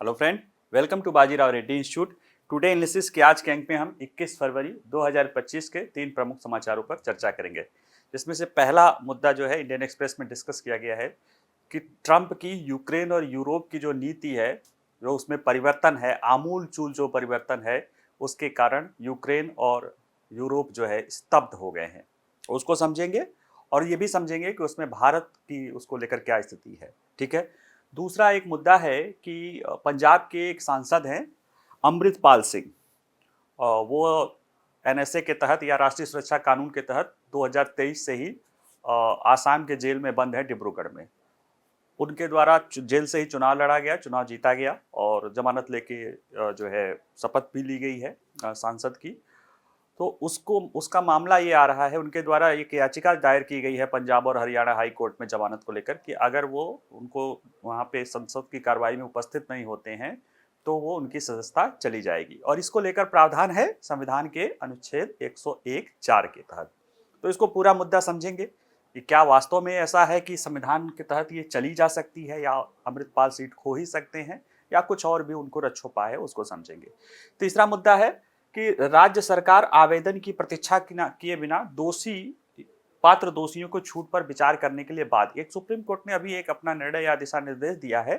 Hello friend, welcome to Bajirao Reddy institute. Today analysis के आज के अंक में हम 21 फरवरी 2025 के 3 प्रमुख समाचारों पर चर्चा करेंगे, जिसमें से पहला मुद्दा जो है इंडियन एक्सप्रेस में डिस्कस किया गया है कि ट्रंप की यूक्रेन और यूरोप की जो नीति है, जो उसमें परिवर्तन है, आमूल चूल जो परिवर्तन है, उसके कारण यूक्रेन और यूरोप जो है स्तब्ध हो गए हैं। उसको समझेंगे और ये भी समझेंगे कि उसमें भारत की उसको लेकर क्या स्थिति है। ठीक है। दूसरा एक मुद्दा है कि पंजाब के एक सांसद हैं अमृतपाल सिंह। वो एनएसए के तहत या राष्ट्रीय सुरक्षा कानून के तहत 2023 से ही आसाम के जेल में बंद है, डिब्रूगढ़ में। उनके द्वारा जेल से ही चुनाव लड़ा गया, चुनाव जीता गया और जमानत लेके जो है शपथ भी ली गई है सांसद की। तो उसका मामला ये आ रहा है, उनके द्वारा एक याचिका दायर की गई है पंजाब और हरियाणा हाई कोर्ट में जमानत को लेकर कि अगर वो उनको वहाँ पे संसद की कार्रवाई में उपस्थित नहीं होते हैं तो वो उनकी सदस्यता चली जाएगी। और इसको लेकर प्रावधान है संविधान के अनुच्छेद 101(4) के तहत। तो इसको पूरा मुद्दा समझेंगे कि क्या वास्तव में ऐसा है कि संविधान के तहत ये चली जा सकती है या अमृतपाल सीट खो ही सकते हैं या कुछ और भी उनको रच्छोपा है, उसको समझेंगे। तीसरा मुद्दा है कि राज्य सरकार आवेदन की प्रतीक्षा किए बिना पात्र दोषियों को छूट पर विचार करने के लिए बाध्य। एक सुप्रीम कोर्ट ने अभी एक अपना निर्णय या दिशा निर्देश दिया है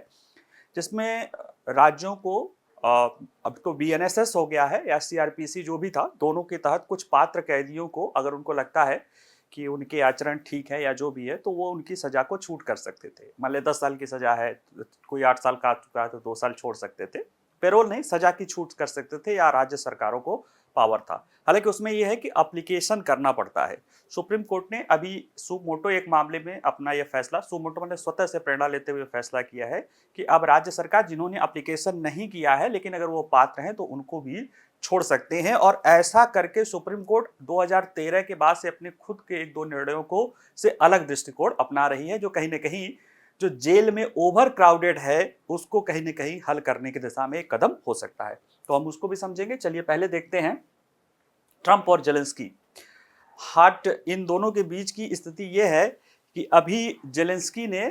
जिसमें राज्यों को अब तो बीएनएसएस हो गया है या सीआरपीसी जो भी था, दोनों के तहत कुछ पात्र कैदियों को अगर उनको लगता है कि उनके आचरण ठीक है या जो भी है तो वो उनकी सजा को छूट कर सकते थे। मान ले 10 साल की सजा है, कोई 8 साल का चुका है तो 2 साल छोड़ सकते थे, पेरोल नहीं, सजा की छूट कर सकते थे, या राज्य सरकारों को पावर था। हालांकि उसमें यह है कि एप्लीकेशन करना पड़ता है। सुप्रीम कोर्ट ने अभी सुमोटो एक मामले में अपना यह फैसला, सुमोटो ने स्वतः से प्रेरणा लेते हुए फैसला किया है कि अब राज्य सरकार जिन्होंने एप्लीकेशन नहीं किया है लेकिन अगर वो पात्र हैं तो उनको भी छोड़ सकते हैं। और ऐसा करके सुप्रीम कोर्ट 2013 के बाद से अपने खुद के एक दो निर्णयों को से अलग दृष्टिकोण अपना रही है, जो कहीं ना कहीं जो जेल में ओवर क्राउडेड है उसको कहीं ना कहीं हल करने की दिशा में एक कदम हो सकता है। तो हम उसको भी समझेंगे। चलिए पहले देखते हैं ट्रंप और जेलेंस्की। इन दोनों के बीच की स्थिति यह है कि अभी जेलेंस्की ने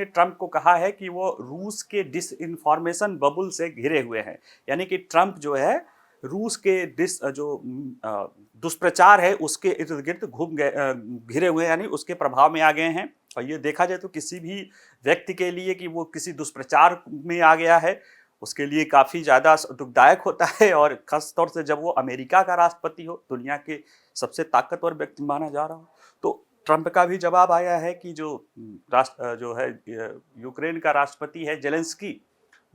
ट्रंप को कहा है कि वो रूस के डिसइंफॉर्मेशन बबल से घिरे हुए हैं। यानी कि ट्रंप जो है रूस के दुष्प्रचार है उसके इर्द गिर्द घिरे हुए, यानी उसके प्रभाव में आ गए हैं। और ये देखा जाए तो किसी भी व्यक्ति के लिए कि वो किसी दुष्प्रचार में आ गया है, उसके लिए काफ़ी ज़्यादा दुखदायक होता है। और खास तौर से जब वो अमेरिका का राष्ट्रपति हो, दुनिया के सबसे ताकतवर व्यक्ति माना जा रहा हो। तो ट्रंप का भी जवाब आया है कि जो यूक्रेन का राष्ट्रपति है जेलेंस्की,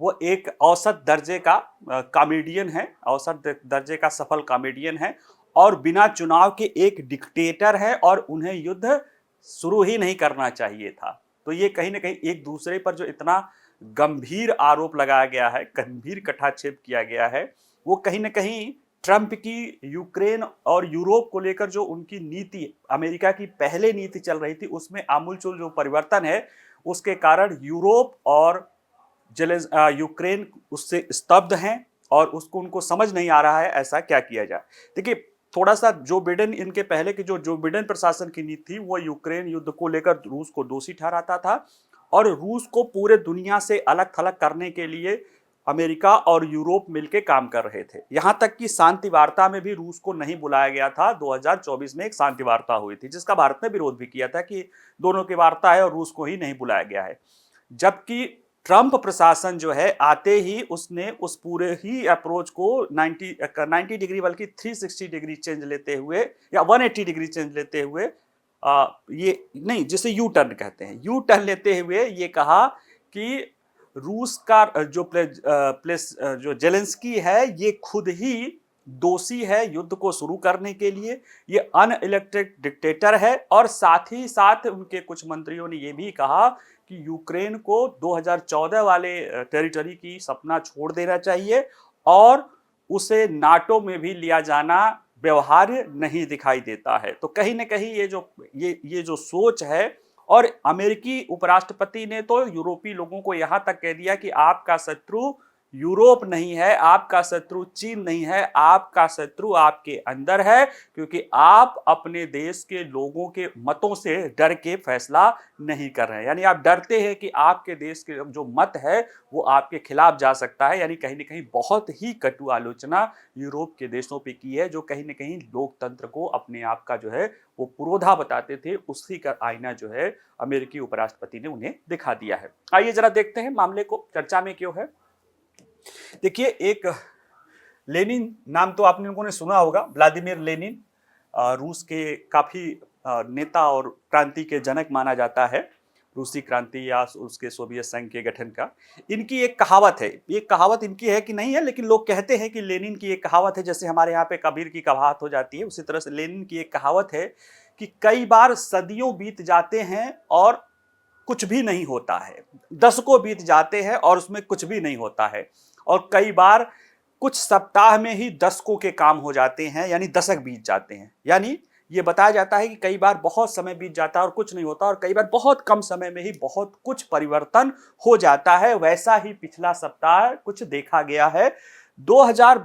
वो एक औसत दर्जे का कॉमेडियन है, औसत दर्जे का सफल कॉमेडियन है और बिना चुनाव के एक डिक्टेटर है और उन्हें युद्ध शुरू ही नहीं करना चाहिए था। तो ये कहीं ना कहीं एक दूसरे पर जो इतना गंभीर आरोप लगाया गया है, गंभीर कटाक्षेप किया गया है, वो कहीं ना कहीं ट्रंप की यूक्रेन और यूरोप को लेकर जो उनकी नीति, अमेरिका की पहले नीति चल रही थी, उसमें आमूलचूल जो परिवर्तन है उसके कारण यूरोप और यूक्रेन उससे स्तब्ध हैं और उसको उनको समझ नहीं आ रहा है ऐसा क्या किया जाए। देखिए थोड़ा सा जो बिडेन, इनके पहले की जो बिडेन प्रशासन की नीति थी वो यूक्रेन युद्ध को लेकर रूस को दोषी ठहराता था और रूस को पूरे दुनिया से अलग थलग करने के लिए अमेरिका और यूरोप मिलकर काम कर रहे थे। यहां तक कि शांति वार्ता में भी रूस को नहीं बुलाया गया था। 2024 में एक शांति वार्ता हुई थी जिसका भारत ने विरोध भी किया था कि दोनों की वार्ता है और रूस को ही नहीं बुलाया गया है। जबकि ट्रंप प्रशासन जो है आते ही उसने उस पूरे ही अप्रोच को 90 डिग्री बल्कि 360 डिग्री चेंज लेते हुए या 180 डिग्री चेंज लेते हुए ये नहीं, जिसे यू टर्न कहते हैं, यू टर्न लेते हुए ये कहा कि रूस का जो जेलेंस्की है ये खुद ही दोषी है युद्ध को शुरू करने के लिए, ये अनइलेक्टेड डिक्टेटर है। और साथ ही साथ उनके कुछ मंत्रियों ने ये भी कहा कि यूक्रेन को 2014 वाले टेरिटरी की सपना छोड़ देना चाहिए और उसे नाटो में भी लिया जाना व्यवहार्य नहीं दिखाई देता है। तो कहीं ना कहीं ये जो सोच है, और अमेरिकी उपराष्ट्रपति ने तो यूरोपीय लोगों को यहां तक कह दिया कि आपका शत्रु यूरोप नहीं है, आपका शत्रु चीन नहीं है, आपका शत्रु आपके अंदर है, क्योंकि आप अपने देश के लोगों के मतों से डर के फैसला नहीं कर रहे हैं। यानी आप डरते हैं कि आपके देश के जो मत है वो आपके खिलाफ जा सकता है। यानी कहीं ना कहीं बहुत ही कटु आलोचना यूरोप के देशों पे की है, जो कहीं ना कहीं लोकतंत्र को अपने आप का जो है वो पुरोधा बताते थे, उसी का आईना जो है अमेरिकी उपराष्ट्रपति ने उन्हें दिखा दिया है। आइए जरा देखते हैं मामले को, चर्चा में क्यों है। देखिए, एक लेनिन नाम तो आपने लोगों ने सुना होगा, व्लादिमीर लेनिन, रूस के काफी नेता और क्रांति के जनक माना जाता है, रूसी क्रांति या उसके सोवियत संघ के गठन का। इनकी एक कहावत है, ये कहावत इनकी है कि नहीं है, लेकिन लोग कहते हैं कि लेनिन की एक कहावत है, जैसे हमारे यहाँ पे कबीर की कहावत हो जाती है, उसी तरह से लेनिन की एक कहावत है कि कई बार सदियों बीत जाते हैं और कुछ भी नहीं होता है, दशकों बीत जाते हैं और उसमें कुछ भी नहीं होता है, और कई बार कुछ सप्ताह में ही दशकों के काम हो जाते हैं, यानी दशक बीत जाते हैं। यानी ये बताया जाता है कि कई बार बहुत समय बीत जाता है और कुछ नहीं होता, और कई बार बहुत कम समय में ही बहुत कुछ परिवर्तन हो जाता है। वैसा ही पिछला सप्ताह कुछ देखा गया है। 2000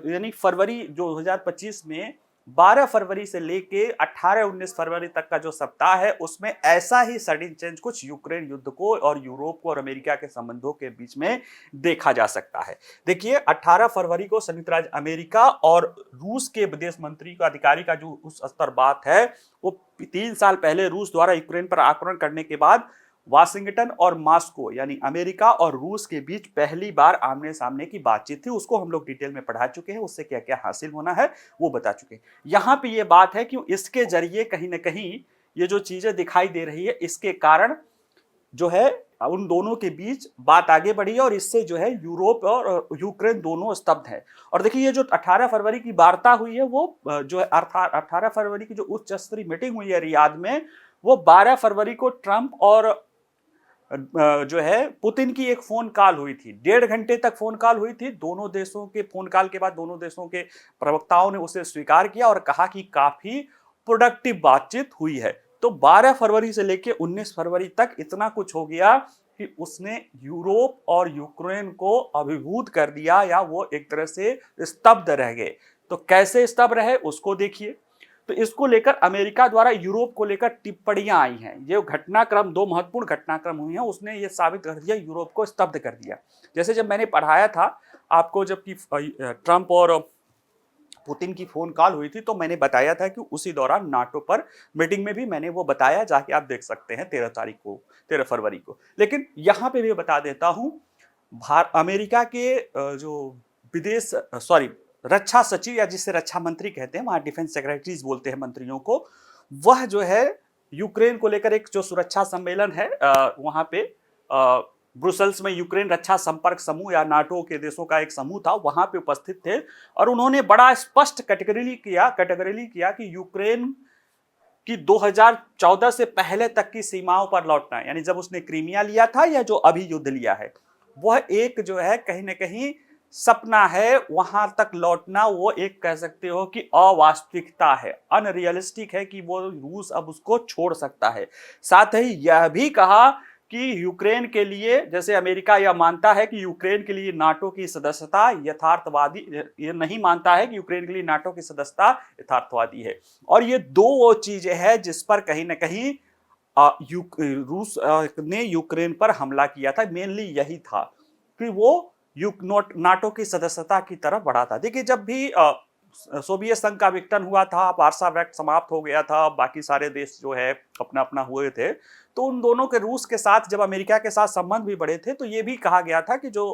यानी फरवरी 2025 में 12 फरवरी से लेके 18-19 फरवरी तक का जो सप्ताह है, उसमें ऐसा ही सडन चेंज कुछ यूक्रेन युद्ध को और यूरोप को और अमेरिका के संबंधों के बीच में देखा जा सकता है। देखिए, 18 फरवरी को संयुक्त राज्य अमेरिका और रूस के विदेश मंत्री का अधिकारी का जो उस स्तर बात है, वो 3 साल पहले रूस द्वारा यूक्रेन पर आक्रमण करने के बाद वाशिंगटन और मॉस्को यानी अमेरिका और रूस के बीच पहली बार आमने सामने की बातचीत थी। उसको हम लोग डिटेल में पढ़ा चुके हैं, उससे क्या क्या हासिल होना है वो बता चुके हैं। यहाँ पे ये बात है कि इसके जरिए कहीं ना कहीं ये जो चीजें दिखाई दे रही है, इसके कारण जो है उन दोनों के बीच बात आगे बढ़ी है, और इससे जो है यूरोप और यूक्रेन दोनों स्तब्ध है। और देखिए, ये जो 18 फरवरी की वार्ता हुई है, वो जो है 18 फरवरी की जो उच्च स्तरीय मीटिंग हुई है रियाद में, वो 12 फरवरी को ट्रंप और जो है पुतिन की एक फोन कॉल हुई थी। 1.5 घंटे तक फोन कॉल हुई थी। दोनों देशों के फोन कॉल के बाद दोनों देशों के प्रवक्ताओं ने उसे स्वीकार किया और कहा कि काफी प्रोडक्टिव बातचीत हुई है। तो 12 फरवरी से लेकर 19 फरवरी तक इतना कुछ हो गया कि उसने यूरोप और यूक्रेन को अभिभूत कर दिया, या वो एक तरह से स्तब्ध रह गए। तो कैसे स्तब्ध रहे उसको देखिए। तो इसको लेकर अमेरिका द्वारा यूरोप को लेकर टिप्पणियां आई हैं। ये घटनाक्रम, 2 महत्वपूर्ण घटनाक्रम हुए हैं, उसने ये साबित कर दिया, यूरोप को स्तब्ध कर दिया। जैसे जब मैंने पढ़ाया था आपको, जबकि ट्रंप और पुतिन की फोन कॉल हुई थी, तो मैंने बताया था कि उसी दौरान नाटो पर मीटिंग में भी मैंने वो बताया, जाके आप देख सकते हैं 13 फरवरी को। लेकिन यहां पे भी बता देता हूं, अमेरिका के जो विदेश रक्षा सचिव, या जिसे रक्षा मंत्री कहते हैं, वहां डिफेंस सेक्रेटरीज बोलते हैं मंत्रियों को, वह जो है यूक्रेन को लेकर एक जो सुरक्षा सम्मेलन है वहां पे ब्रुसेल्स में यूक्रेन रक्षा संपर्क समूह या नाटो के देशों का एक समूह था, वहां पे उपस्थित थे। और उन्होंने बड़ा स्पष्ट कैटेगरी किया कि यूक्रेन की 2014 से पहले तक की सीमाओं पर लौटना, यानी जब उसने क्रीमिया लिया था या जो अभी युद्ध लिया है, वह एक जो है कहीं ना कहीं सपना है। वहां तक लौटना वो एक कह सकते हो कि अवास्तविकता है, अनरियलिस्टिक है कि वो रूस अब उसको छोड़ सकता है। साथ ही यह भी कहा कि यूक्रेन के लिए, जैसे अमेरिका यह मानता है कि यूक्रेन के लिए नाटो की सदस्यता यथार्थवादी, ये नहीं मानता है कि यूक्रेन के लिए नाटो की सदस्यता यथार्थवादी है। और ये दो वो चीजें हैं जिस पर कहीं ना कहीं रूस ने यूक्रेन पर हमला किया था। मेनली यही था कि वो नाटो की सदस्यता की तरफ बढ़ा था। देखिए, जब भी सोवियत संघ का विघटन हुआ था, वार्सा पैक्ट समाप्त हो गया था, बाकी सारे देश जो है अपना अपना हुए थे, तो उन दोनों के, रूस के साथ जब अमेरिका के साथ संबंध भी बढ़े थे, तो ये भी कहा गया था कि जो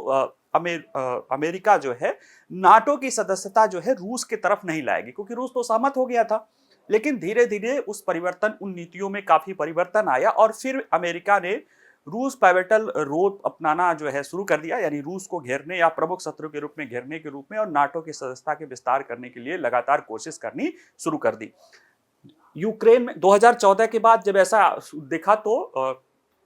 अमेरिका जो है नाटो की सदस्यता जो है रूस की तरफ नहीं लाएगी, क्योंकि रूस तो सहमत हो गया था। लेकिन धीरे धीरे उस परिवर्तन, उन नीतियों में काफी परिवर्तन आया, और फिर अमेरिका ने रूस पाइवेटल रोड अपनाना जो है शुरू कर दिया, यानी रूस को घेरने या प्रमुख शत्रु के रूप में घेरने के रूप में, और नाटो की सदस्यता के विस्तार करने के लिए लगातार कोशिश करनी शुरू कर दी। यूक्रेन में 2014 के बाद जब ऐसा देखा, तो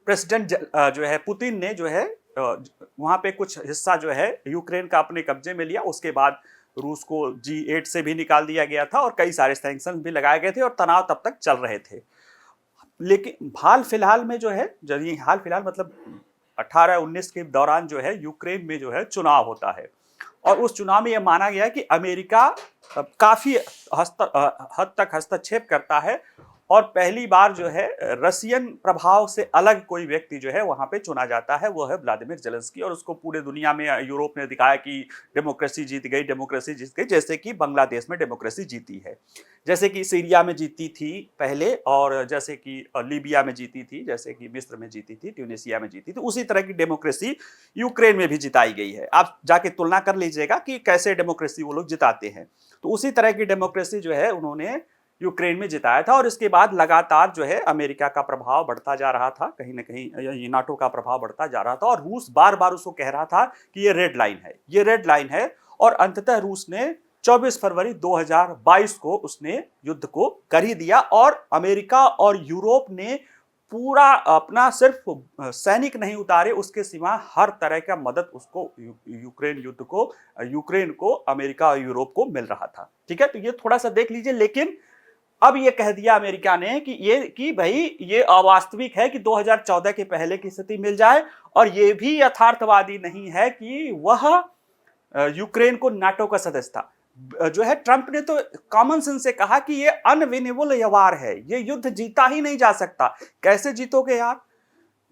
प्रेसिडेंट जो है पुतिन ने जो है वहां पे कुछ हिस्सा जो है यूक्रेन का अपने कब्जे में लिया। उसके बाद रूस को G8 से भी निकाल दिया गया था, और कई सारे सैंक्शन भी लगाए गए थे, और तनाव तब तक चल रहे थे। लेकिन हाल फिलहाल में जो है, हाल फिलहाल मतलब 18-19 के दौरान जो है यूक्रेन में जो है चुनाव होता है और उस चुनाव में यह माना गया कि अमेरिका काफी हद तक हस्तक्षेप करता है और पहली बार जो है रशियन प्रभाव से अलग कोई व्यक्ति जो है वहां पे चुना जाता है, वो है व्लादिमीर जेलेंस्की। और उसको पूरे दुनिया में यूरोप ने दिखाया कि डेमोक्रेसी जीत गई, डेमोक्रेसी जीत गई, जैसे कि बांग्लादेश में डेमोक्रेसी जीती है, जैसे कि सीरिया में जीती थी पहले, और जैसे कि लीबिया में जीती थी, जैसे कि मिस्र में जीती थी, ट्यूनिसिया में जीती थी, उसी तरह की डेमोक्रेसी यूक्रेन में भी जिताई गई है। आप जाके तुलना कर लीजिएगा कि कैसे डेमोक्रेसी वो लोग जिताते हैं। तो उसी तरह की डेमोक्रेसी जो है उन्होंने यूक्रेन में जिताया था। और इसके बाद लगातार जो है अमेरिका का प्रभाव बढ़ता जा रहा था, कहीं ना कहीं नाटो का प्रभाव बढ़ता जा रहा था, और रूस बार बार उसको कह रहा था कि ये रेड लाइन है, ये रेड लाइन है। और अंततः रूस ने 24 फरवरी 2022 को उसने युद्ध को कर ही दिया और अमेरिका और यूरोप ने पूरा अपना सिर्फ सैनिक नहीं उतारे, उसके सिवा हर तरह का मदद उसको यूक्रेन को अमेरिका और यूरोप को मिल रहा था। ठीक है, तो ये थोड़ा सा देख लीजिए। लेकिन अब ये कह दिया अमेरिका ने कि भाई ये अवास्तविक है कि 2014 के पहले की स्थिति मिल जाए, और ये भी यथार्थवादी नहीं है कि वह यूक्रेन को नाटो का सदस्य था। जो है ट्रंप ने तो कॉमन सेंस से कहा कि ये अनविनेबल वार है, ये युद्ध जीता ही नहीं जा सकता। कैसे जीतोगे यार?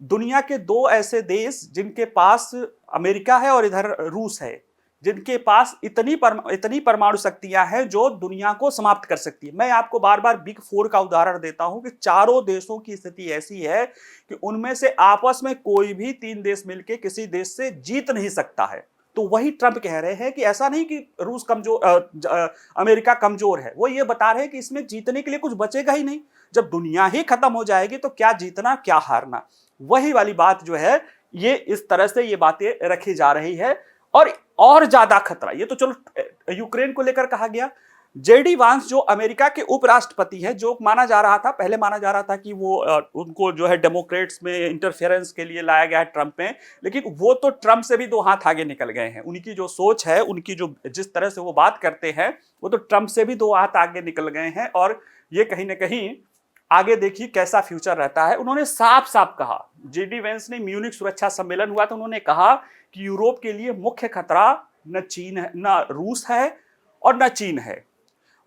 दुनिया के दो ऐसे देश जिनके पास अमेरिका है और इधर रूस है, जिनके पास इतनी परमाणु शक्तियां हैं जो दुनिया को समाप्त कर सकती है। मैं आपको बार बार बिग फोर का उदाहरण देता हूं कि चारों देशों की स्थिति ऐसी है कि उनमें से आपस में कोई भी 3 देश मिलकर किसी देश से जीत नहीं सकता है। तो वही ट्रंप कह रहे हैं कि ऐसा नहीं कि रूस कमजोर, अमेरिका कमजोर है, वो ये बता रहे हैं कि इसमें जीतने के लिए कुछ बचेगा ही नहीं। जब दुनिया ही खत्म हो जाएगी तो क्या जीतना क्या हारना, वही वाली बात जो है ये इस तरह से ये बातें रखी जा रही है। और ज्यादा खतरा, ये तो चलो यूक्रेन को लेकर कहा गया। जेडी वांस जो अमेरिका के उपराष्ट्रपति हैं, जो माना जा रहा था, पहले माना जा रहा था कि वो उनको जो है डेमोक्रेट्स में इंटरफेरेंस के लिए लाया गया है ट्रंप में, लेकिन वो तो ट्रंप से भी 2 हाथ आगे निकल गए हैं। उनकी जो सोच है, उनकी जो जिस तरह से वो बात करते हैं, वो तो ट्रंप से भी 2 हाथ आगे निकल गए हैं। और ये कहीं ना कहीं आगे देखिए कैसा फ्यूचर रहता है। उन्होंने साफ साफ कहा, जेडी वेंस ने म्यूनिख सुरक्षा सम्मेलन हुआ तो उन्होंने कहा कि यूरोप के लिए मुख्य खतरा न चीन है, न रूस है और न चीन है।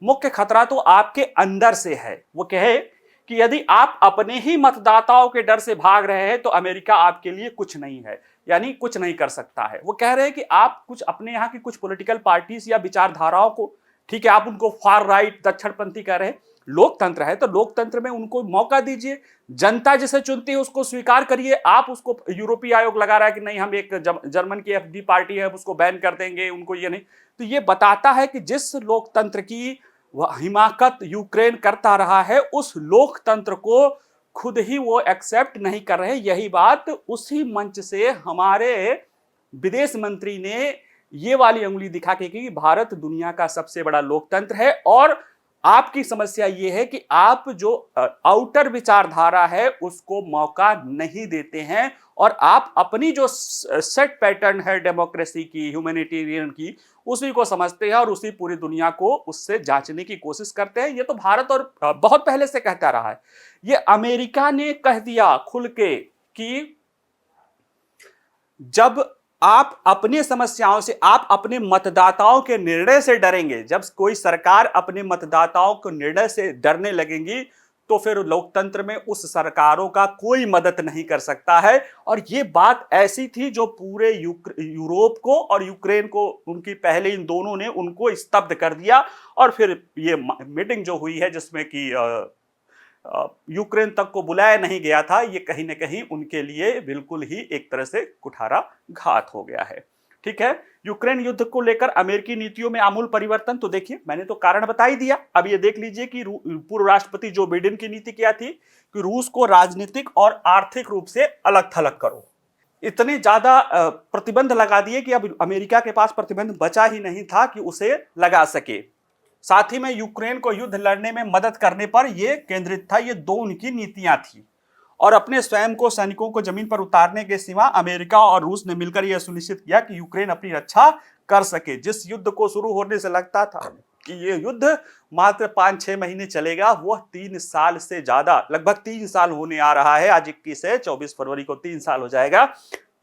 मुख्य खतरा तो आपके अंदर से है। वो कहे कि यदि आप अपने ही मतदाताओं के डर से भाग रहे हैं तो अमेरिका आपके लिए कुछ नहीं है, यानी कुछ नहीं कर सकता है। वो कह रहे हैं कि आप कुछ अपने यहाँ की कुछ पॉलिटिकल पार्टीज या विचारधाराओं को, ठीक है, आप उनको फार राइट दक्षिणपंथी कह रहे हैं, लोकतंत्र है तो लोकतंत्र में उनको मौका दीजिए, जनता जिसे चुनती है उसको स्वीकार करिए। आप उसको, यूरोपीय आयोग लगा रहा है कि नहीं हम एक जर्मन की एफडी पार्टी है उसको बैन कर देंगे, उनको ये नहीं। तो ये बताता है कि जिस लोकतंत्र की वह हिमाकत यूक्रेन करता रहा है, उस लोकतंत्र को खुद ही वो एक्सेप्ट नहीं कर रहे। यही बात उसी मंच से हमारे विदेश मंत्री ने ये वाली उंगली दिखा के कि भारत दुनिया का सबसे बड़ा लोकतंत्र है, और आपकी समस्या ये है कि आप जो आउटर विचारधारा है उसको मौका नहीं देते हैं, और आप अपनी जो सेट पैटर्न है डेमोक्रेसी की, ह्यूमैनिटेरियन की, उसी को समझते हैं और उसी पूरी दुनिया को उससे जांचने की कोशिश करते हैं। ये तो भारत और बहुत पहले से कहता रहा है। ये अमेरिका ने कह दिया खुल के कि जब आप अपनी समस्याओं से, आप अपने मतदाताओं के निर्णय से डरेंगे, जब कोई सरकार अपने मतदाताओं के निर्णय से डरने लगेंगी तो फिर लोकतंत्र में उस सरकारों का कोई मदद नहीं कर सकता है। और ये बात ऐसी थी जो पूरे यूरोप को और यूक्रेन को, उनकी पहले इन दोनों ने उनको स्तब्ध कर दिया। और फिर ये मीटिंग जो हुई है जिसमें कि यूक्रेन तक को बुलाया नहीं गया था, ये कहीं ना कहीं उनके लिए बिल्कुल ही एक तरह से कुठारा घात हो गया है। ठीक है, यूक्रेन युद्ध को लेकर अमेरिकी नीतियों में आमूल परिवर्तन, तो देखिए मैंने तो कारण बता ही दिया। अब ये देख लीजिए कि पूर्व राष्ट्रपति जो बाइडेन की नीति क्या थी कि रूस को राजनीतिक और आर्थिक रूप से अलग थलग करो। इतने ज्यादा प्रतिबंध लगा दिए कि अब अमेरिका के पास प्रतिबंध बचा ही नहीं था कि उसे लगा सके। साथ ही में यूक्रेन को युद्ध लड़ने में मदद करने पर यह केंद्रित था। ये 2 उनकी नीतियां थी। और अपने स्वयं को, सैनिकों को जमीन पर उतारने के सिवा अमेरिका और रूस ने मिलकर यह सुनिश्चित किया कि यूक्रेन अपनी रक्षा कर सके। जिस युद्ध को शुरू होने से लगता था कि यह युद्ध मात्र 5-6 महीने चलेगा, वह 3 साल से ज्यादा, लगभग 3 साल होने आ रहा है। आज 21 है, 24 फरवरी को 3 साल हो जाएगा।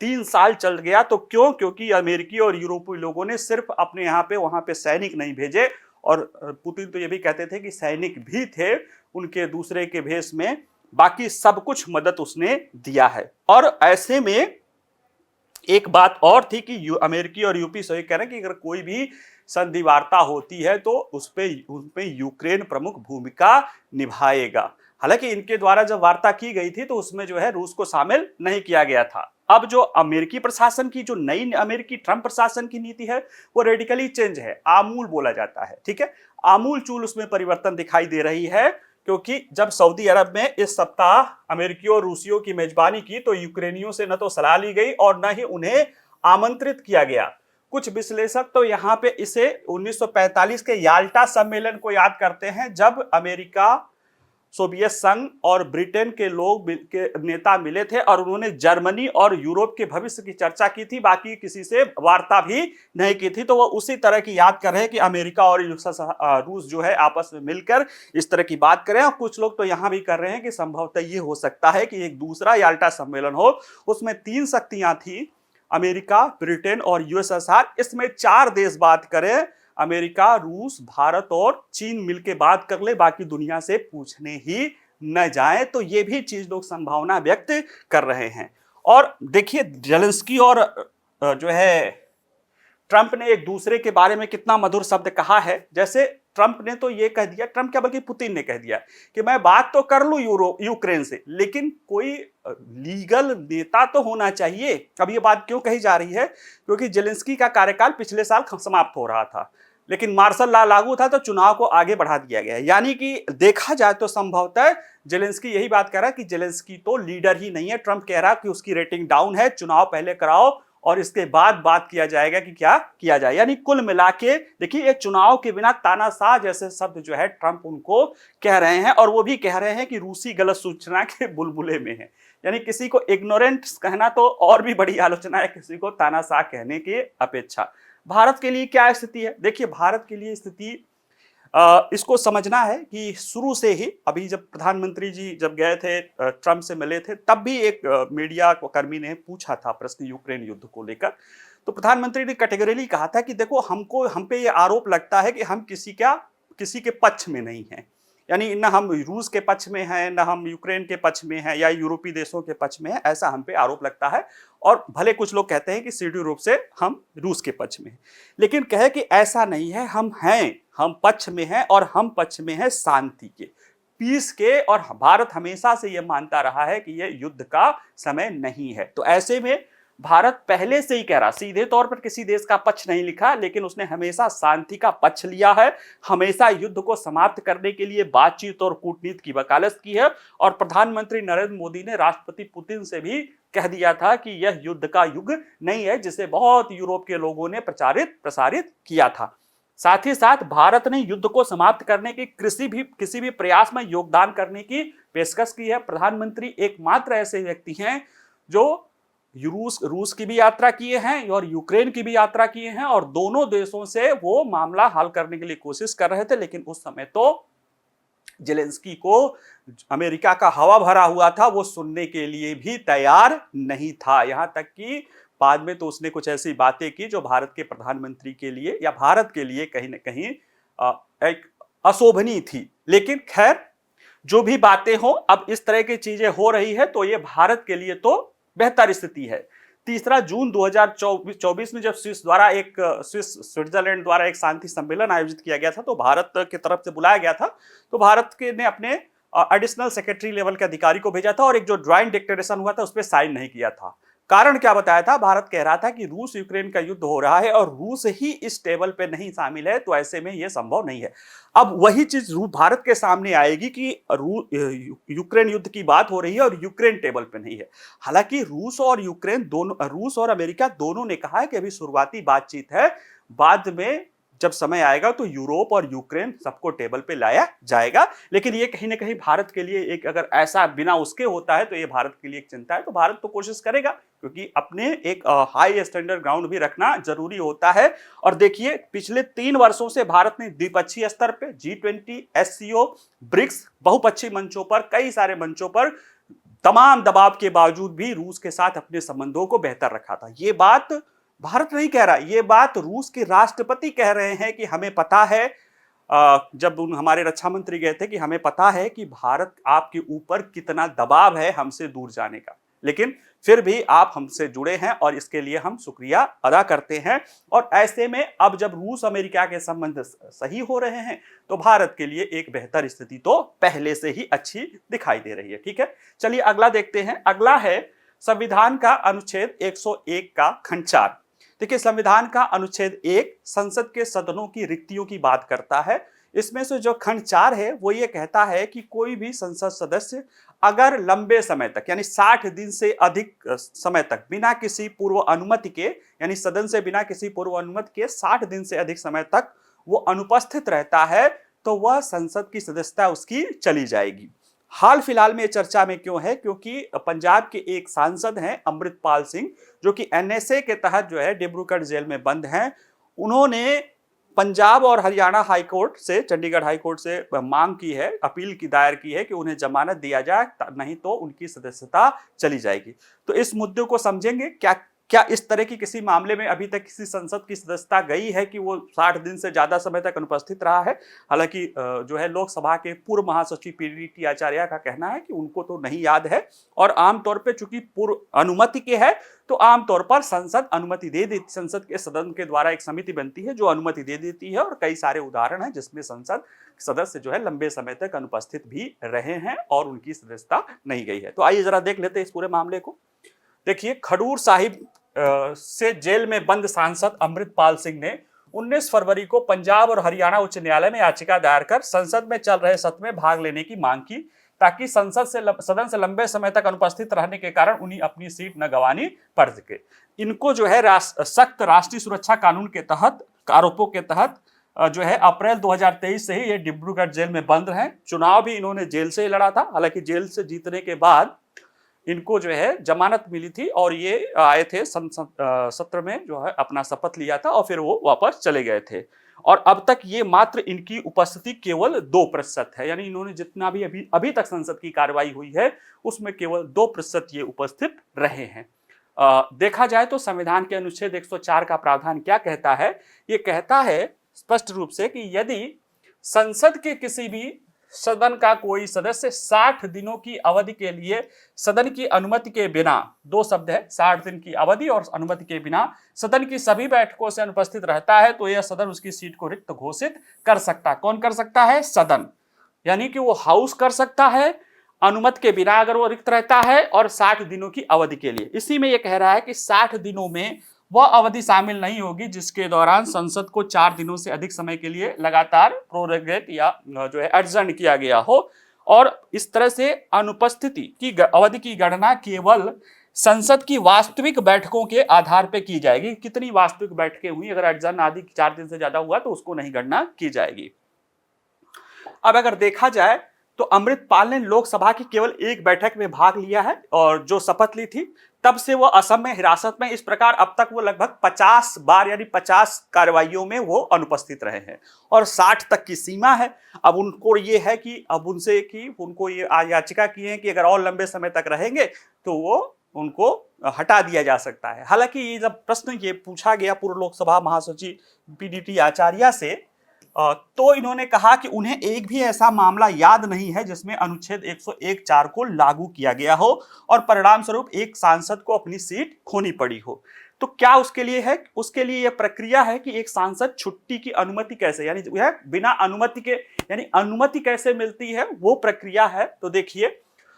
3 साल चल गया। तो क्यों? क्योंकि अमेरिकी और यूरोपीय लोगों ने सिर्फ अपने यहाँ पे वहाँ पे सैनिक नहीं भेजे, और पुतिन तो ये भी कहते थे कि सैनिक भी थे उनके दूसरे के भेष में, बाकी सब कुछ मदद उसने दिया है। और ऐसे में एक बात और थी कि अमेरिकी और यूपी सही कह रहे हैं कि अगर कोई भी संधि वार्ता होती है तो उसपे यूक्रेन प्रमुख भूमिका निभाएगा। हालांकि इनके द्वारा जब वार्ता की गई थी तो उसमें जो है रूस को शामिल नहीं किया गया था। अब जो अमेरिकी प्रशासन की, जो नई अमेरिकी ट्रंप प्रशासन की नीति है वो रेडिकली चेंज है, आमूल बोला जाता है, ठीक है, आमूल चूल उसमें परिवर्तन दिखाई दे रही है। क्योंकि जब सऊदी अरब में इस सप्ताह अमेरिकियों और रूसियों की मेजबानी की तो यूक्रेनियों से न तो सलाह ली गई और न ही उन्हें आमंत्रित किया गया। कुछ विश्लेषक तो यहाँ पे इसे 1945 के याल्टा सम्मेलन को याद करते हैं, जब अमेरिका, सोवियत संघ और ब्रिटेन के लोग के नेता मिले थे और उन्होंने जर्मनी और यूरोप के भविष्य की चर्चा की थी, बाकी किसी से वार्ता भी नहीं की थी। तो वो उसी तरह की याद कर रहे हैं कि अमेरिका और रूस जो है आपस में मिलकर इस तरह की बात करें। और कुछ लोग तो यहां भी कर रहे हैं कि संभवतः ये हो सकता है कि एक दूसरा याल्टा सम्मेलन हो, उसमें 3 शक्तियां थी, अमेरिका, ब्रिटेन और यूएसएसआर, इसमें 4 देश बात करें, अमेरिका, रूस, भारत और चीन मिलके बात कर ले, बाकी दुनिया से पूछने ही न जाए। तो ये भी चीज लोग संभावना व्यक्त कर रहे हैं। और देखिए जेलेंस्की और जो है ट्रंप ने एक दूसरे के बारे में कितना मधुर शब्द कहा है। जैसे ट्रंप ने तो ये कह दिया, ट्रंप क्या बल्कि पुतिन ने कह दिया कि मैं बात तो कर लूं यूक्रेन से, लेकिन कोई लीगल नेता तो होना चाहिए। अब ये बात क्यों कही जा रही है? क्योंकि जेलेंस्की का कार्यकाल पिछले साल समाप्त हो रहा था, लेकिन मार्शल लॉ लागू था तो चुनाव को आगे बढ़ा दिया गया। यानी कि देखा जाए तो संभवतः जेलेंस्की यही बात कह रहा है कि जेलेंस्की तो लीडर ही नहीं है। ट्रंप कह रहा है कि उसकी रेटिंग डाउन है, चुनाव पहले कराओ और इसके बाद बात किया जाएगा कि क्या किया जाए। यानी कुल मिला के देखिए, ये चुनाव के बिना तानाशाह जैसे शब्द जो है ट्रंप उनको कह रहे हैं, और वो भी कह रहे हैं कि रूसी गलत सूचना के बुलबुले में है। यानी किसी को इग्नोरेंट कहना तो और भी बड़ी आलोचना है किसी को तानाशाह कहने की अपेक्षा। भारत के लिए क्या स्थिति है? देखिए भारत के लिए स्थिति इसको समझना है कि शुरू से ही, अभी जब प्रधानमंत्री जी जब गए थे ट्रंप से मिले थे, तब भी एक मीडिया कर्मी ने पूछा था प्रश्न यूक्रेन युद्ध को लेकर। तो प्रधानमंत्री ने कैटेगरीली कहा था कि देखो हम पे ये आरोप लगता है कि हम किसी के पक्ष में नहीं हैं। यानी न हम रूस के पक्ष में हैं, न हम यूक्रेन के पक्ष में हैं या यूरोपीय देशों के पक्ष में हैं, ऐसा हम पे आरोप लगता है। और भले कुछ लोग कहते हैं कि सीधे रूप से हम रूस के पक्ष में हैं, लेकिन कहे कि ऐसा नहीं है, हम पक्ष में हैं और हम पक्ष में हैं शांति के, पीस के। और भारत हमेशा से यह मानता रहा है कि यह युद्ध का समय नहीं है। तो ऐसे में भारत पहले से ही कह रहा, सीधे तौर पर किसी देश का पक्ष नहीं लिखा, लेकिन उसने हमेशा शांति का पक्ष लिया है, हमेशा युद्ध को समाप्त करने के लिए बातचीत और कूटनीति की वकालत की है। और प्रधानमंत्री नरेंद्र मोदी ने राष्ट्रपति पुतिन से भी कह दिया था कि यह युद्ध का युग नहीं है, जिसे बहुत यूरोप के लोगों ने प्रसारित किया था। साथ ही साथ भारत ने युद्ध को समाप्त करने के किसी भी प्रयास में योगदान करने की पेशकश की है। प्रधानमंत्री एकमात्र ऐसे व्यक्ति हैं जो रूस की भी यात्रा किए हैं और यूक्रेन की भी यात्रा किए हैं, और दोनों देशों से वो मामला हल करने के लिए कोशिश कर रहे थे। लेकिन उस समय तो जेलेंस्की को अमेरिका का हवा भरा हुआ था, वो सुनने के लिए भी तैयार नहीं था। यहां तक कि बाद में तो उसने कुछ ऐसी बातें की जो भारत के प्रधानमंत्री के लिए या भारत के लिए कहीं ना कहीं एक अशोभनीय थी। लेकिन खैर जो भी बातें हो, अब इस तरह की चीजें हो रही है तो ये भारत के लिए तो बेहतर स्थिति है। 3 जून 2024 में जब स्विट्जरलैंड द्वारा एक शांति सम्मेलन आयोजित किया गया था तो भारत की तरफ से बुलाया गया था, तो भारत के ने अपने एडिशनल सेक्रेटरी लेवल के अधिकारी को भेजा था और एक जो ज्वाइंट डिक्लेरेशन हुआ था उस पर साइन नहीं किया था। कारण क्या बताया था? भारत कह रहा था कि रूस यूक्रेन का युद्ध हो रहा है और रूस ही इस टेबल पे नहीं शामिल है, तो ऐसे में यह संभव नहीं है। अब वही चीज भारत के सामने आएगी कि यूक्रेन युद्ध की बात हो रही है और यूक्रेन टेबल पे नहीं है। हालांकि रूस और अमेरिका दोनों ने कहा है कि अभी शुरुआती बातचीत है, बाद में जब समय आएगा तो यूरोप और यूक्रेन सबको टेबल पे लाया जाएगा। लेकिन ये कहीं ना कहीं भारत के लिए एक, अगर ऐसा बिना उसके होता है तो ये भारत के लिए एक चिंता है। तो भारत तो कोशिश करेगा, क्योंकि अपने एक हाई स्टैंडर्ड ग्राउंड भी रखना जरूरी होता है। और देखिए पिछले 3 वर्षों से भारत ने द्विपक्षीय स्तर पे G20, SCO, ब्रिक्स बहुपक्षीय मंचों पर, कई सारे मंचों पर तमाम दबाव के बावजूद भी रूस के साथ अपने संबंधों को बेहतर रखा था। ये बात भारत नहीं कह रहा, ये बात रूस के राष्ट्रपति कह रहे हैं कि हमें पता है, जब हमारे रक्षा मंत्री गए थे कि हमें पता है कि भारत आपके ऊपर कितना दबाव है हमसे दूर जाने का, लेकिन फिर भी आप हमसे जुड़े हैं और इसके लिए हम शुक्रिया अदा करते हैं। और ऐसे में अब जब रूस अमेरिका के संबंध सही हो रहे हैं तो भारत के लिए एक बेहतर स्थिति तो पहले से ही अच्छी दिखाई दे रही है। ठीक है, चलिए अगला देखते हैं। अगला है संविधान का अनुच्छेद 101 का खंड 4। देखिए, संविधान का अनुच्छेद 1 संसद के सदनों की रिक्तियों की बात करता है। इसमें से जो खंड 4 है वो ये कहता है कि कोई भी संसद सदस्य अगर लंबे समय तक यानी 60 दिन से अधिक समय तक बिना किसी पूर्व अनुमति के, यानी सदन से बिना किसी पूर्व अनुमति के 60 दिन से अधिक समय तक वो अनुपस्थित रहता है तो वह संसद की सदस्यता उसकी चली जाएगी। हाल फिलहाल में चर्चा में क्यों है? क्योंकि पंजाब के एक सांसद हैं अमृतपाल सिंह, जो कि एनएसए के तहत जो है डिब्रूगढ़ जेल में बंद हैं। उन्होंने पंजाब और हरियाणा हाईकोर्ट से, चंडीगढ़ हाईकोर्ट से मांग की है, अपील की दायर की है कि उन्हें जमानत दिया जाए, नहीं तो उनकी सदस्यता चली जाएगी। तो इस मुद्दे को समझेंगे। क्या इस तरह की किसी मामले में अभी तक किसी संसद की सदस्यता गई है कि वो 60 दिन से ज्यादा समय तक अनुपस्थित रहा है? हालांकि जो है लोकसभा के पूर्व महासचिव पीडीटी आचार्य का कहना है कि उनको तो नहीं याद है, और आमतौर पर चूंकि पूर्व अनुमति के है तो आमतौर पर संसद अनुमति दे देती, संसद के सदन के द्वारा एक समिति बनती है जो अनुमति दे देती है। और कई सारे उदाहरण हैं जिसमें संसद सदस्य जो है लंबे समय तक अनुपस्थित भी रहे हैं और उनकी सदस्यता नहीं गई है। तो आइए जरा देख लेते हैं इस पूरे मामले को। देखिए, खडूर साहिब से जेल में बंद सांसद अमृतपाल सिंह ने 19 फरवरी को पंजाब और हरियाणा उच्च न्यायालय में याचिका दायर कर संसद में चल रहे सत्र में भाग लेने की मांग की, ताकि सदन से लंबे समय तक अनुपस्थित रहने के कारण उन्हें अपनी सीट न गंवानी पड़ सके। इनको जो है सख्त राष्ट्रीय सुरक्षा कानून के तहत, आरोपों के तहत जो है अप्रैल 2023 से ही ये डिब्रूगढ़ जेल में बंद हैं। चुनाव भी इन्होंने जेल से ही लड़ा था। हालांकि जेल से जीतने के बाद इनको जो है जमानत मिली थी और ये आए थे सत्र में जो है अपना शपथ लिया था और फिर वो वापस चले गए थे। और अब तक ये मात्र इनकी उपस्थिति केवल 2% है, यानी इन्होंने जितना भी अभी तक संसद की कार्रवाई हुई है उसमें केवल 2% ये उपस्थित रहे हैं। देखा जाए तो संविधान के अनुच्छेद 104 का प्रावधान क्या कहता है? ये कहता है स्पष्ट रूप से कि यदि संसद के किसी भी सदन का कोई सदस्य 60 दिनों की अवधि के लिए सदन की अनुमति के बिना, 2 शब्द है, 60 दिन की अवधि और अनुमति के बिना सदन की सभी बैठकों से अनुपस्थित रहता है तो यह सदन उसकी सीट को रिक्त घोषित कर सकता है। कौन कर सकता है? सदन, यानी कि वो हाउस कर सकता है अनुमति के बिना अगर वो रिक्त रहता है, और 60 दिनों की अवधि के लिए। इसी में यह कह रहा है कि 60 दिनों में वह अवधि शामिल नहीं होगी जिसके दौरान संसद को 4 दिनों से अधिक समय के लिए लगातार प्रोरोगेट या जो है एडजर्न किया गया हो। और इस तरह से अनुपस्थिति की अवधि की गणना केवल संसद की वास्तविक बैठकों के आधार पर की जाएगी। कितनी वास्तविक बैठकें हुई, अगर एडजर्न आदि 4 दिन से ज्यादा हुआ तो उसको नहीं गणना की जाएगी। अब अगर देखा जाए तो अमृतपाल ने लोकसभा की केवल एक बैठक में भाग लिया है और जो शपथ ली थी, तब से वो असम में हिरासत में। इस प्रकार अब तक वो लगभग 50 बार यानी 50 कार्रवाइयों में वो अनुपस्थित रहे हैं और 60 तक की सीमा है। अब उनको ये है कि अब उनसे कि उनको ये याचिका की है कि अगर और लंबे समय तक रहेंगे तो वो उनको हटा दिया जा सकता है। हालांकि ये जब प्रश्न ये पूछा गया पूर्व लोकसभा महासचिव पीडीटी आचार्य से, तो इन्होंने कहा कि उन्हें एक भी ऐसा मामला याद नहीं है जिसमें अनुच्छेद 101(4) को लागू किया गया हो और परिणाम स्वरूप एक सांसद को अपनी सीट खोनी पड़ी हो। तो क्या उसके लिए है? उसके लिए यह प्रक्रिया है कि एक सांसद छुट्टी की अनुमति कैसे, यानी यह बिना अनुमति के, यानी अनुमति कैसे मिलती है वो प्रक्रिया है। तो देखिए,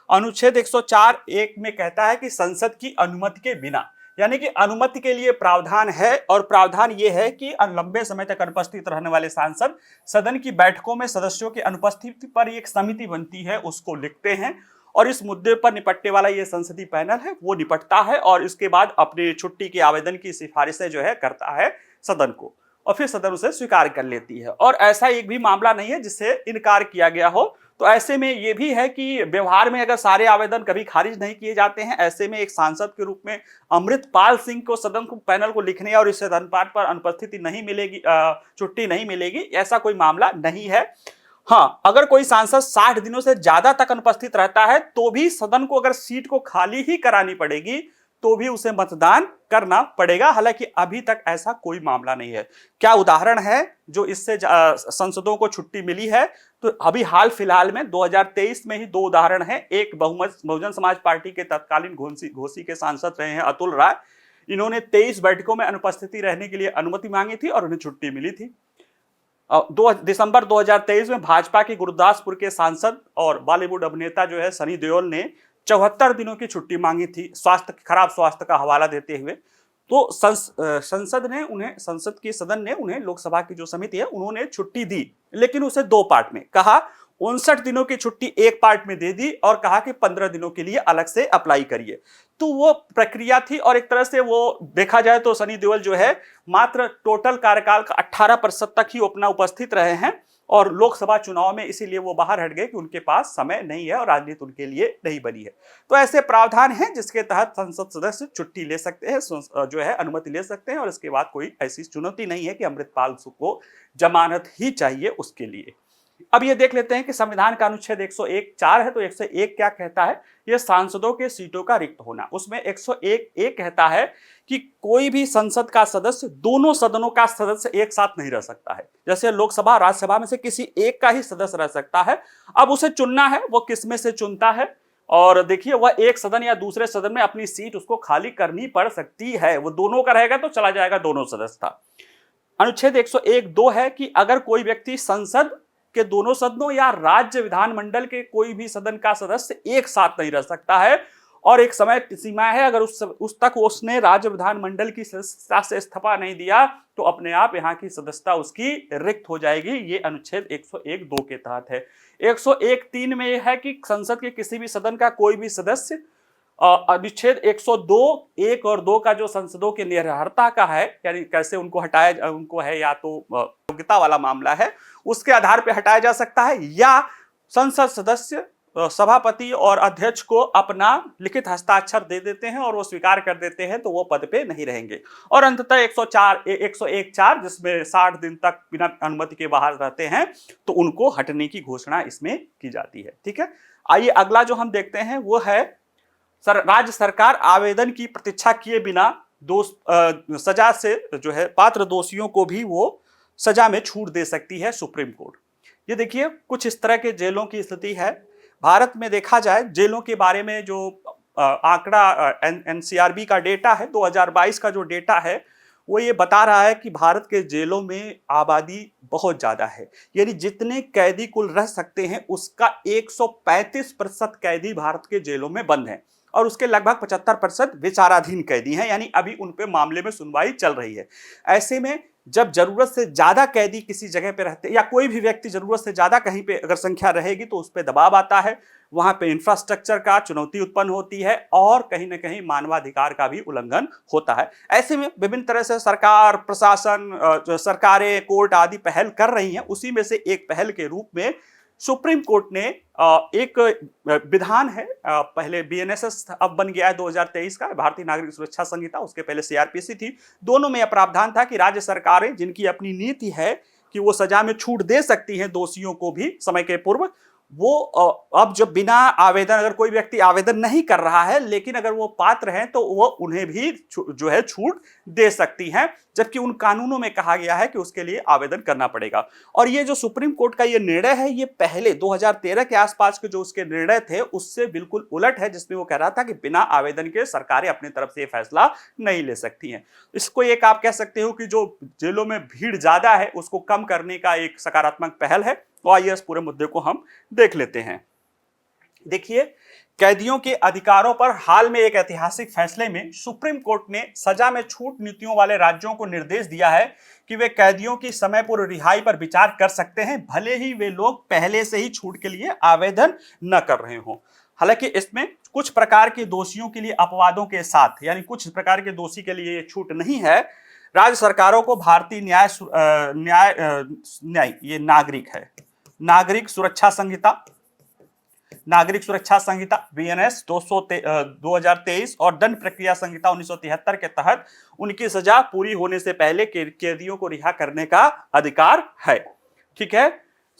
अनुच्छेद 104(1) में कहता है कि संसद की अनुमति के बिना, यानी कि अनुमति के लिए प्रावधान है, और प्रावधान ये है कि लंबे समय तक अनुपस्थित रहने वाले सांसद सदन की बैठकों में सदस्यों की अनुपस्थिति पर एक समिति बनती है, उसको लिखते हैं और इस मुद्दे पर निपटने वाला ये संसदीय पैनल है वो निपटता है और इसके बाद अपने छुट्टी के आवेदन की सिफारिशें जो है करता है सदन को, और फिर सदन उसे स्वीकार कर लेती है। और ऐसा एक भी मामला नहीं है जिससे इनकार किया गया हो। तो ऐसे में ये भी है कि व्यवहार में अगर सारे आवेदन कभी खारिज नहीं किए जाते हैं, ऐसे में एक सांसद के रूप में अमृतपाल सिंह को सदन को पैनल को लिखने और इस सदन पाठ पर अनुपस्थिति नहीं मिलेगी, छुट्टी नहीं मिलेगी, ऐसा कोई मामला नहीं है। हाँ, अगर कोई सांसद 60 दिनों से ज्यादा तक अनुपस्थित रहता है तो भी सदन को अगर सीट को खाली ही करानी पड़ेगी तो भी उसे मतदान करना पड़ेगा। हालांकि अभी तक ऐसा कोई मामला नहीं है। क्या उदाहरण है जो इससे संसदों को छुट्टी मिली है? तो अभी हाल फिलहाल में 2023 में ही दो उदाहरण हैं। एक बहुजन समाज पार्टी के तत्कालीन घोसी के सांसद रहे हैं अतुल राय। इन्होंने 23 बैठकों में अनुपस्थिति रहने के लिए अनुमति मांगी थी और उन्हें छुट्टी मिली थी। 2 दिसंबर 2023 में भाजपा के गुरदासपुर के सांसद और बॉलीवुड अभिनेता जो है सनी देओल ने 74 दिनों की छुट्टी मांगी थी खराब स्वास्थ्य का हवाला देते हुए। तो संसद के सदन ने उन्हें, लोकसभा की जो समिति है उन्होंने छुट्टी दी, लेकिन उसे 2 पार्ट में कहा। 59 दिनों की छुट्टी एक पार्ट में दे दी और कहा कि 15 दिनों के लिए अलग से अप्लाई करिए। तो वो प्रक्रिया थी और एक तरह से वो देखा जाए तो सनी देओल जो है मात्र टोटल कार्यकाल का 18% तक ही अपना उपस्थित रहे हैं और लोकसभा चुनाव में इसीलिए वो बाहर हट गए कि उनके पास समय नहीं है और राजनीति उनके लिए नहीं बनी है। तो ऐसे प्रावधान हैं जिसके तहत संसद सदस्य छुट्टी ले सकते हैं, जो है अनुमति ले सकते हैं और इसके बाद कोई ऐसी चुनौती नहीं है कि अमृतपाल को जमानत ही चाहिए उसके लिए। अब ये देख लेते हैं कि संविधान का अनुच्छेद 101(4) है। तो 101 क्या कहता है? ये सांसदों के सीटों का रिक्त होना। उसमें 101(1) कहता है कि कोई भी संसद का सदस्य दोनों सदनों का सदस्य एक साथ नहीं रह सकता है। जैसे लोकसभा राज्यसभा में से किसी एक का ही सदस्य रह सकता है। अब उसे चुनना है, वो किस में से चुनता है। और देखिए, वह एक सदन या दूसरे सदन में अपनी सीट उसको खाली करनी पड़ सकती है। वो दोनों का रहेगा तो चला जाएगा दोनों सदस्यता। अनुच्छेद 101(2) है कि अगर कोई व्यक्ति संसद के दोनों सदनों या राज्य विधानमंडल के कोई भी सदन का सदस्य एक साथ नहीं रह सकता है और एक समय सीमा है, अगर उस तक उसने राज्य विधानमंडल की सदस्यता से इस्तीफा नहीं दिया तो अपने आप यहाँ की सदस्यता उसकी रिक्त हो जाएगी। ये अनुच्छेद 101(2) के तहत है। 101(3) में यह है कि संसद के किसी भी सदन का कोई भी सदस्य अनुच्छेद 102(1) और 2 का जो संसदों के निर्हरता का है, यानी कैसे उनको हटाया, उनको है या तो योग्यता वाला मामला है उसके आधार पर हटाया जा सकता है, या संसद सदस्य सभापति और अध्यक्ष को अपना लिखित हस्ताक्षर दे देते हैं और वो स्वीकार कर देते हैं तो वो पद पे नहीं रहेंगे। और अंततः 101(4) जिसमें 60 दिन तक बिना अनुमति के बाहर रहते हैं तो उनको हटने की घोषणा इसमें की जाती है। ठीक है, आइए अगला जो हम देखते हैं वो है राज्य सरकार आवेदन की प्रतीक्षा किए बिना सजा से जो है पात्र दोषियों को भी वो सजा में छूट दे सकती है सुप्रीम कोर्ट। ये देखिए कुछ इस तरह के जेलों की स्थिति है भारत में। देखा जाए जेलों के बारे में जो आंकड़ा एनसीआरबी का डेटा है, 2022 का जो डेटा है वो ये बता रहा है कि भारत के जेलों में आबादी बहुत ज्यादा है। यानी जितने कैदी कुल रह सकते हैं उसका 135% कैदी भारत के जेलों में बंद हैं और उसके लगभग 75% विचाराधीन कैदी हैं, यानी अभी उन पे मामले में सुनवाई चल रही है। ऐसे में जब जरूरत से ज्यादा कैदी किसी जगह पे रहते या कोई भी व्यक्ति जरूरत से ज्यादा कहीं पे अगर संख्या रहेगी तो उस पर दबाव आता है, वहां पे इंफ्रास्ट्रक्चर का चुनौती उत्पन्न होती है और कहीं ना कहीं मानवाधिकार का भी उल्लंघन होता है। ऐसे में विभिन्न तरह से सरकार, प्रशासन, सरकारें, कोर्ट आदि पहल कर रही हैं। उसी में से एक पहल के रूप में सुप्रीम कोर्ट ने एक विधान है, पहले बीएनएसएस अब बन गया है 2023 का, भारतीय नागरिक सुरक्षा संहिता, उसके पहले सीआरपीसी थी। दोनों में यह प्रावधान था कि राज्य सरकारें जिनकी अपनी नीति है कि वो सजा में छूट दे सकती हैं दोषियों को भी समय के पूर्व, वो अब जब बिना आवेदन, अगर कोई व्यक्ति आवेदन नहीं कर रहा है लेकिन अगर वो पात्र हैं तो वो उन्हें भी जो है छूट दे सकती हैं, जबकि उन कानूनों में कहा गया है कि उसके लिए आवेदन करना पड़ेगा। और ये जो सुप्रीम कोर्ट का ये निर्णय है ये पहले 2013 के आसपास के जो उसके निर्णय थे उससे बिल्कुल उलट है, जिसमें वो कह रहा था कि बिना आवेदन के सरकारें अपनी तरफ से फैसला नहीं ले सकती हैं। इसको एक आप कह सकते हो कि जो जेलों में भीड़ ज्यादा है उसको कम करने का एक सकारात्मक पहल है। तो आइए इस पूरे मुद्दे को हम देख लेते हैं। देखिए, कैदियों के अधिकारों पर हाल में एक ऐतिहासिक फैसले में सुप्रीम कोर्ट ने सजा में छूट नीतियों वाले राज्यों को निर्देश दिया है कि वे कैदियों की समय पूर्व रिहाई पर विचार कर सकते हैं, भले ही वे लोग पहले से ही छूट के लिए आवेदन न कर रहे हों। हालांकि इसमें कुछ प्रकार के दोषियों के लिए अपवादों के साथ, यानी कुछ प्रकार के दोषी के लिए छूट नहीं है। राज्य सरकारों को भारतीय न्याय ये नागरिक सुरक्षा संहिता बीएनएस 2023 और दंड प्रक्रिया संहिता 1973 के तहत उनकी सजा पूरी होने से पहले कैदियों को रिहा करने का अधिकार है। ठीक है,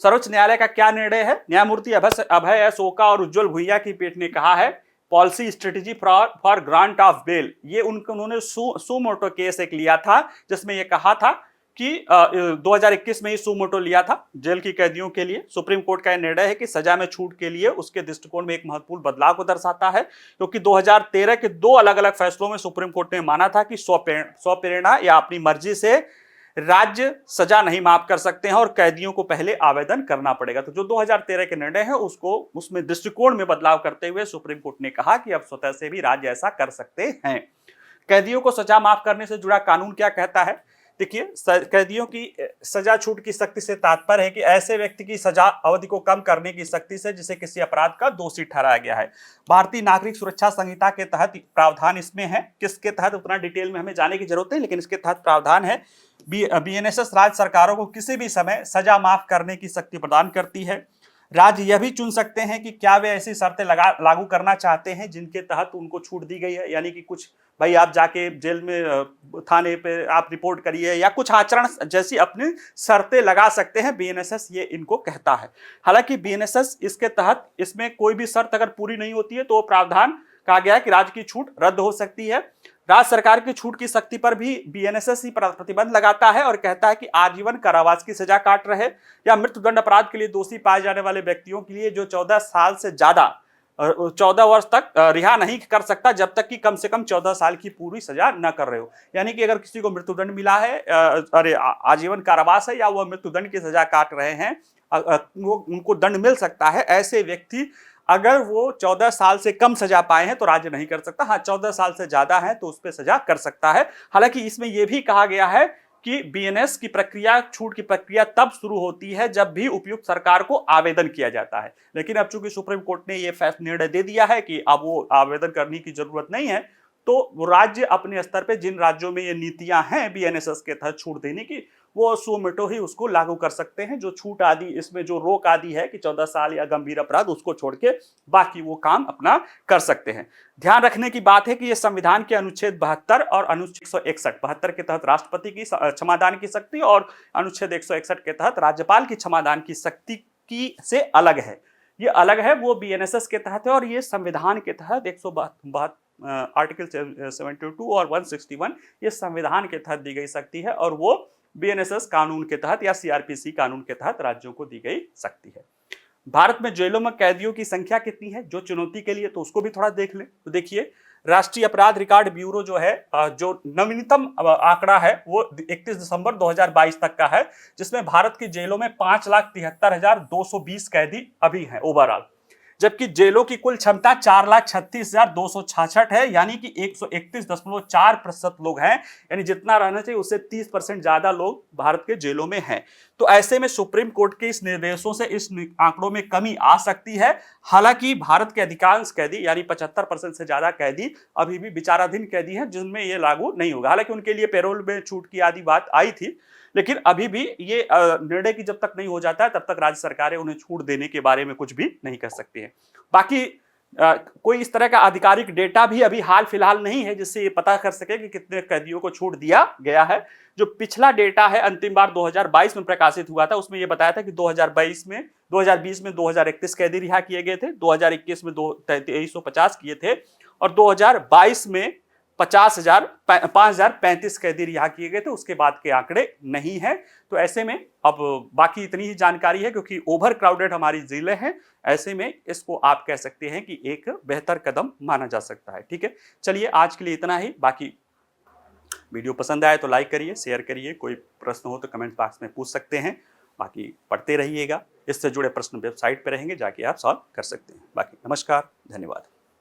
सर्वोच्च न्यायालय का क्या निर्णय है? न्यायमूर्ति अभय एस ओका और उज्जवल भुइया की पीठ ने कहा है policy strategy for grant of bail. ये उन्होंने सू मोटो केस एक लिया था जिसमें ये कहा था कि 2021 में ही सू मोटो लिया था जेल की कैदियों के लिए। सुप्रीम कोर्ट का यह निर्णय है कि सजा में छूट के लिए उसके दृष्टिकोण में एक महत्वपूर्ण बदलाव को दर्शाता है, क्योंकि 2013 के दो अलग अलग फैसलों में सुप्रीम कोर्ट ने माना था कि स्वप्रेरणा या अपनी मर्जी से राज्य सजा नहीं माफ कर सकते हैं और कैदियों को पहले आवेदन करना पड़ेगा। तो जो 2013 के निर्णय है उसमें दृष्टिकोण में बदलाव करते हुए सुप्रीम कोर्ट ने कहा कि अब स्वतः से भी राज्य ऐसा कर सकते हैं। कैदियों को सजा माफ करने से जुड़ा कानून क्या कहता है? देखिए, कैदियों की सजा छूट की सख्ती से तात्पर्य है कि ऐसे व्यक्ति की सजा अवधि को कम करने की सख्ती से जिसे किसी अपराध का दोषी ठहराया गया है। भारतीय नागरिक सुरक्षा संहिता के तहत प्रावधान इसमें है। किसके तहत उतना डिटेल में हमें जाने की जरूरत नहीं, लेकिन इसके तहत प्रावधान है बीएनएसएस राज्य सरकारों को किसी भी समय सजा माफ करने की शक्ति प्रदान करती है। राज्य यह भी चुन सकते हैं कि क्या वे ऐसी शर्तें लागू करना चाहते हैं जिनके तहत उनको छूट दी गई है। यानी कि कुछ भाई आप जाके जेल में थाने पे आप रिपोर्ट करिए या कुछ आचरण जैसी अपनी शर्तें लगा सकते हैं। बीएनएसएस ये इनको कहता है। हालांकि बीएनएसएस इसके तहत इसमें कोई भी शर्त अगर पूरी नहीं होती है तो प्रावधान कहा गया है कि राज्य की छूट रद्द हो सकती है। राज्य सरकार की छूट की सख्ती पर भी बीएनएसएस ही प्रतिबंध लगाता है और कहता है कि आजीवन कारावास की सजा काट रहे या मृत्युदंड अपराध के लिए दोषी पाए जाने वाले व्यक्तियों के लिए जो 14 साल से ज्यादा 14 वर्ष तक रिहा नहीं कर सकता जब तक कि कम से कम 14 साल की पूरी सजा न कर रहे हो। यानी कि अगर किसी को मृत्युदंड मिला है, आजीवन कारावास है या वह मृत्युदंड की सजा काट रहे हैं, वो उनको दंड मिल सकता है। ऐसे व्यक्ति अगर वो 14 साल से कम सजा पाए हैं तो राज्य नहीं कर सकता। हाँ, 14 साल से ज्यादा है तो उस पर सजा कर सकता है। हालांकि इसमें यह भी कहा गया है कि बीएनएस की प्रक्रिया, छूट की प्रक्रिया तब शुरू होती है जब भी उपयुक्त सरकार को आवेदन किया जाता है। लेकिन अब चूंकि सुप्रीम कोर्ट ने यह निर्णय दे दिया है कि अब वो आवेदन करने की जरूरत नहीं है, तो राज्य अपने स्तर पे जिन राज्यों में ये नीतियां हैं बीएनएसएस के तहत छूट देने की, वो सुमोटो ही उसको लागू कर सकते हैं। जो छूट आदि इसमें जो रोक आदि है कि 14 साल या गंभीर अपराध, उसको छोड़ के बाकी वो काम अपना कर सकते हैं। ध्यान रखने की बात है कि ये संविधान के अनुच्छेद 72 और अनुच्छेद 161, 72 के तहत राष्ट्रपति की क्षमादान की शक्ति और अनुच्छेद 161 के तहत राज्यपाल की क्षमादान की शक्ति की से अलग है। ये अलग है, वो बीएनएसएस के तहत है और ये संविधान के तहत 172 आर्टिकल 72 और 161 ये संविधान के तहत दी गई शक्ति है और वो बीएनएसएस कानून के तहत या सीआरपीसी कानून के तहत राज्यों को दी गई शक्ति है। भारत में जेलों में कैदियों की संख्या कितनी है जो चुनौती के लिए, तो उसको भी थोड़ा देख लें। तो देखिए, राष्ट्रीय अपराध रिकॉर्ड ब्यूरो जो है, जो नवीनतम आंकड़ा है वो 31 दिसंबर 2022 तक का है, जिसमें भारत की जेलों में 5,73,220 कैदी अभी हैं ओवरऑल, जबकि जेलों की कुल क्षमता 4,36,266 है। यानी कि 131.4% लोग हैं, यानी जितना रहना चाहिए उससे 30% ज्यादा लोग भारत के जेलों में हैं। तो ऐसे में सुप्रीम कोर्ट के इस निर्देशों से इस आंकड़ों में कमी आ सकती है। हालांकि भारत के अधिकांश कैदी यानी 75% से ज्यादा कैदी अभी भी विचाराधीन कैदी हैं, जिनमें ये लागू नहीं होगा। हालांकि उनके लिए पैरोल में छूट की आदि बात आई थी, लेकिन अभी भी ये निर्णय की जब तक नहीं हो जाता है तब तक राज्य सरकारें उन्हें छूट देने के बारे में कुछ भी नहीं कर सकती हैं। बाकी कोई इस तरह का आधिकारिक डेटा भी अभी हाल फिलहाल नहीं है जिससे ये पता कर सके कि कितने कैदियों को छूट दिया गया है। जो पिछला डेटा है अंतिम बार 2022 में प्रकाशित हुआ था, उसमें ये बताया था कि 2020 में 2031 कैदी रिहा किए गए थे, 2021 में 2350 किए थे और 2022 में 5,035 कैदी रिहा किए गए थे। उसके बाद के आंकड़े नहीं है। तो ऐसे में अब बाकी इतनी ही जानकारी है, क्योंकि ओवर क्राउडेड हमारी जेलें हैं, ऐसे में इसको आप कह सकते हैं कि एक बेहतर कदम माना जा सकता है। ठीक है, चलिए आज के लिए इतना ही। बाकी वीडियो पसंद आए तो लाइक करिए, शेयर करिए, कोई प्रश्न हो तो कमेंट बॉक्स में पूछ सकते हैं। बाकी पढ़ते रहिएगा, इससे जुड़े प्रश्न वेबसाइट पर रहेंगे, जाके आप सॉल्व कर सकते हैं। बाकी नमस्कार, धन्यवाद।